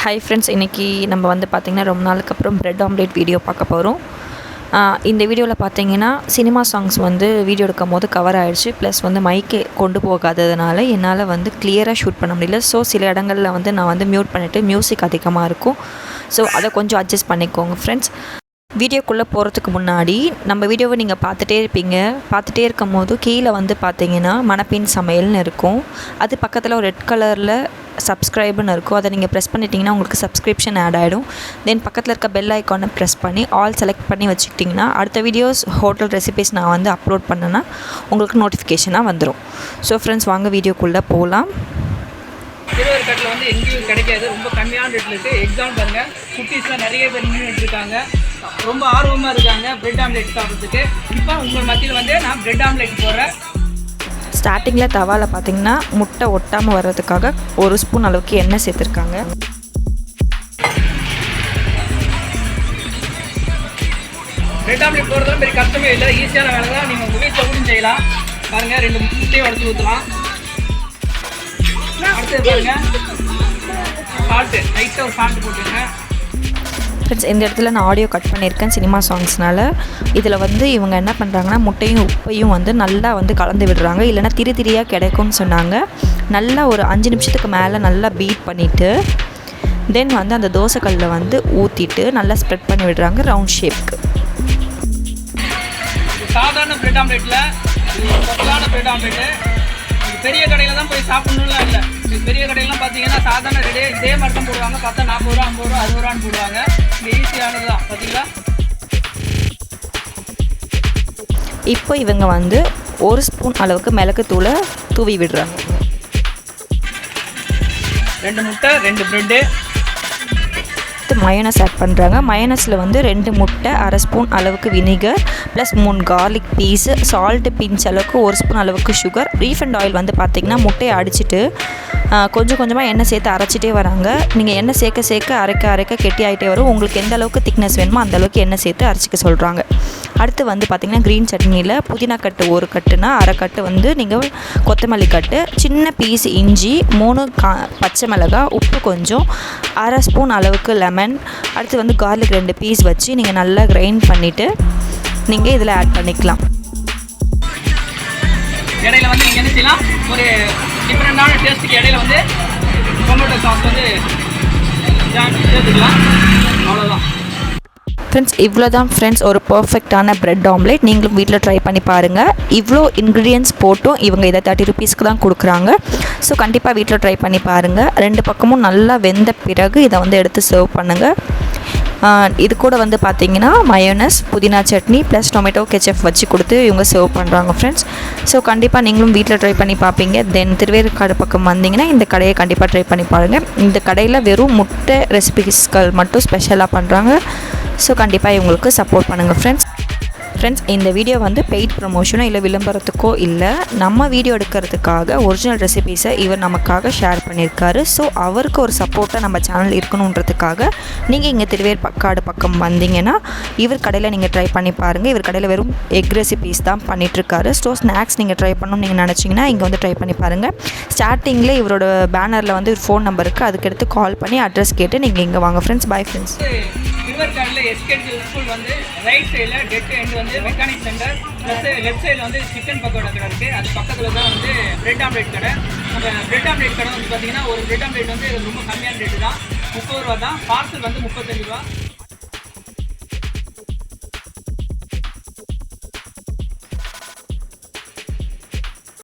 Hi friends, இன்றைக்கி நம்ம வந்து பார்த்திங்கன்னா ரொம்ப நாளுக்கு அப்புறம் பிரெட் ஆம்லேட் வீடியோ பார்க்க போகிறோம். இந்த வீடியோவில் பார்த்தீங்கன்னா சினிமா சாங்ஸ் வந்து வீடியோ எடுக்கும் போது கவர் ஆகிடுச்சு. ப்ளஸ் வந்து மைக்கே கொண்டு போகாததுனால என்னால் வந்து கிளியராக ஷூட் பண்ண முடியல. ஸோ சில இடங்களில் வந்து நான் வந்து மியூட் பண்ணிவிட்டு மியூசிக் அதிகமாக இருக்கும். ஸோ அதை கொஞ்சம் அட்ஜஸ்ட் பண்ணிக்கோங்க ஃப்ரெண்ட்ஸ். வீடியோக்குள்ளே போகிறதுக்கு முன்னாடி நம்ம வீடியோவை நீங்கள் பார்த்துட்டே இருக்கும் போது கீழே வந்து பார்த்தீங்கன்னா மணப்பெண் சமையல்னு இருக்கும். அது பக்கத்தில் ஒரு ரெட் கலரில் சப்ஸ்கிரைப்னு இருக்கும். அதை நீங்கள் ப்ரெஸ் பண்ணிட்டீங்கன்னா உங்களுக்கு சப்ஸ்கிரிப்ஷன் ஆட் ஆகிடும். தென் பக்கத்தில் இருக்க பெல் ஐக்கானை ப்ரெஸ் பண்ணி ஆல் செலக்ட் பண்ணி வச்சுக்கிட்டிங்கன்னா அடுத்த வீடியோஸ் ஹோட்டல் ரெசிபீஸ் நான் வந்து அப்லோட் பண்ணேன்னா உங்களுக்கு நோட்டிஃபிகேஷனாக வந்துடும். ஸோ ஃப்ரெண்ட்ஸ், வாங்க வீடியோக்குள்ளே போகலாம். திருவருக்கட்டில் வந்து எங்கேயும் கிடைக்காது, ரொம்ப கம்மியான ரேட்டில் இருக்குது. எக்ஸாம் பாருங்கள், குட்டீஸ்லாம் நிறைய பேர் நின்றுட்டு இருக்காங்க, ரொம்ப ஆர்வமாக இருக்காங்க பிரெட் ஆம்லேட் சாப்பிட்றதுக்கு. இப்போ உங்கள் மத்தியில் வந்து நான் பிரெட் ஆம்லேட் போடுறேன். ஸ்டார்டிங்கில் தவாவில் பார்த்திங்கன்னா முட்டை ஒட்டாமல் வர்றதுக்காக 1 ஸ்பூன் அளவுக்கு எண்ணெய் சேர்த்துருக்காங்க. பிரெட் ஆம்லேட் போடுறதுலாம் பெரிய கஷ்டமே இல்லை, ஈஸியான வேலை தான். நீங்கள் உங்கள் வீட்டில் கூட செய்யலாம். பாருங்கள், 2 முட்டையும் உடச்சி ஊற்றலாம். அடுத்தது பாருங்கள், சால்ட்டு லைட்டாக ஒரு சால்ட்டு போட்டுருங்க. ஃப்ரெண்ட்ஸ், இந்த இடத்துல நான் ஆடியோ கட் பண்ணியிருக்கேன் சினிமா சாங்ஸ்னால். இதில் வந்து இவங்க என்ன பண்ணுறாங்கன்னா முட்டையும் உப்பையும் வந்து நல்லா வந்து கலந்து விடுறாங்க, இல்லைனா திரியாக கிடைக்கும்னு சொன்னாங்க. நல்லா ஒரு 5 நிமிஷத்துக்கு மேலே நல்லா பீட் பண்ணிவிட்டு தென் வந்து அந்த தோசைக்கல்லில் வந்து ஊற்றிட்டு நல்லா ஸ்ப்ரெட் பண்ணி விடுறாங்க ரவுண்ட் ஷேப்க்கு. சாதாரண பிரெட் ஆம்லேட்டில் ஸ்பெஷலான பிரெட் ஆம்லேட்டு பெரிய கடையில் தான் போய் சாப்பிட்ணும்லாம் இல்லை. பெரிய கடையிலாம் பார்த்தீங்கன்னா சாதாரண ரெடியே இதே மாதிரி தான் போடுவாங்க. பார்த்தா 40 ரூபா 50 ரூபா 60 ரூபான்னு போடுவாங்க. இது ஈஸியானது தான். பார்த்தீங்களா, இப்போ இவங்க வந்து 1 ஸ்பூன் அளவுக்கு மிளகுத்தூளை தூவி விடுறாங்க. 2 முட்டை 2 ப்ரெட்டு. மயோனஸ் ஆட் பண்ணுறாங்க. மயோனஸில் வந்து 2 முட்டை, 1/2 ஸ்பூன் அளவுக்கு vinegar, plus 3 garlic piece, salt pinch அளவுக்கு 1 ஸ்பூன் அளவுக்கு சுகர். ரீஃபண்ட் ஆயில் வந்து பார்த்திங்கன்னா முட்டையை அடிச்சுட்டு கொஞ்சம் கொஞ்சமாக எண்ணெய் சேர்த்து அரைச்சிட்டே வராங்க. நீங்கள் எண்ணெய் சேர்க்க அரைக்க கெட்டி ஆகிட்டே வரும். உங்களுக்கு எந்த அளவுக்கு திக்னஸ் வேணுமோ அந்த அளவுக்கு எண்ணெய் சேர்த்து அரைச்சிக்க சொல்கிறாங்க. அடுத்து வந்து பார்த்திங்கன்னா க்ரீன் சட்னியில் புதினா கட்டு 1 கட்டுனா 1/2 கட்டு வந்து நீங்கள் கொத்தமல்லி கட்டு, சின்ன பீஸ் இஞ்சி, 3 பச்சை மிளகாய், உப்பு கொஞ்சம், 1/2 ஸ்பூன் அளவுக்கு லெமன். அடுத்து வந்து கார்லிக் 2 பீஸ் வச்சு நீங்கள் நல்லா கிரைண்ட் பண்ணிவிட்டு நீங்கள் இதில் ஆட் பண்ணிக்கலாம். இடையில வந்து நீங்கள் என்ன செய்யலாம், ஒரு டிஃப்ரெண்டான டேஸ்ட்டுக்கு இடையில வந்து டொமேட்டோ சாஸ் வந்து சேர்த்துக்கலாம். அவ்வளோதான் ஃப்ரெண்ட்ஸ், இவ்வளோ தான் ஃப்ரெண்ட்ஸ் ஒரு பர்ஃபெக்டான பிரெட் ஆம்லேட். நீங்களும் வீட்டில் ட்ரை பண்ணி பாருங்கள். இவ்வளோ இன்க்ரீடியன்ட்ஸ் போட்டும் இவங்க இதை 30 ருபீஸ்க்கு தான் கொடுக்குறாங்க. ஸோ கண்டிப்பாக வீட்டில் ட்ரை பண்ணி பாருங்கள். 2 பக்கமும் நல்லா வெந்த பிறகு இதை வந்து எடுத்து சர்வ் பண்ணுங்கள். இது கூட வந்து பார்த்திங்கன்னா மயோனஸ், புதினா சட்னி ப்ளஸ் டொமேட்டோ கெச்சப் வச்சு கொடுத்து இவங்க சர்வ் பண்ணுறாங்க ஃப்ரெண்ட்ஸ். ஸோ கண்டிப்பாக நீங்களும் வீட்டில் ட்ரை பண்ணி பார்ப்பீங்க. தென் திருவேற்காடு பக்கம் வந்தீங்கன்னா இந்த கடையை கண்டிப்பாக ட்ரை பண்ணி பாருங்கள். இந்த கடையில் வெறும் முட்டை ரெசிபீஸ்கள் மட்டும் ஸ்பெஷலாக பண்ணுறாங்க. ஸோ கண்டிப்பாக இவங்களுக்கு சப்போர்ட் பண்ணுங்கள் ஃப்ரெண்ட்ஸ். இந்த வீடியோ வந்து பெய்ட் ப்ரமோஷனோ இல்லை விளம்பரத்துக்கோ இல்லை, நம்ம வீடியோ எடுக்கிறதுக்காக ஒரிஜினல் ரெசிபீஸை இவர் நமக்காக ஷேர் பண்ணியிருக்காரு. ஸோ அவருக்கு ஒரு சப்போர்ட்டாக நம்ம சேனல் இருக்கணுன்றதுக்காக நீங்கள் இங்கே திருவேற்காடு பக்கம் வந்தீங்கன்னா இவர் கடையில் நீங்கள் ட்ரை பண்ணி பாருங்கள். இவர் கடையில் வெறும் எக் ரெசிபீஸ் தான் பண்ணிகிட்ருக்காரு. ஸோ ஸ்நாக்ஸ் நீங்கள் ட்ரை பண்ணணும்னு நீங்கள் நினச்சிங்கன்னா இங்கே வந்து ட்ரை பண்ணி பாருங்கள். ஸ்டார்டிங்கில் இவரோட பேனரில் வந்து ஒரு ஃபோன் நம்பர் இருக்குது, அதுக்கு எடுத்து கால் பண்ணி அட்ரஸ் கேட்டு நீங்கள் இங்கே வாங்க ஃப்ரெண்ட்ஸ். Bye friends. திருவேற்காடில் எஸ்கேடி ஸ்கூல் வந்து ரைட் சைடில் டெட் எண்ட் வந்து மெக்கானிக் சென்டர், ப்ளஸ் லெஃப்ட் சைடில் வந்து சிக்கன் பக்கோடா கடை இருக்குது. அது பக்கத்தில் தான் வந்து பிரெட் ஆம்லேட் கடை. நம்ம பிரெட் ஆம்லேட் கடை வந்து பார்த்திங்கன்னா ஒரு பிரெட் ஆம்லேட் வந்து ரொம்ப கம்மியான ரேட்டு தான், 30 ரூபா தான். பார்சல் வந்து 35 ரூபா.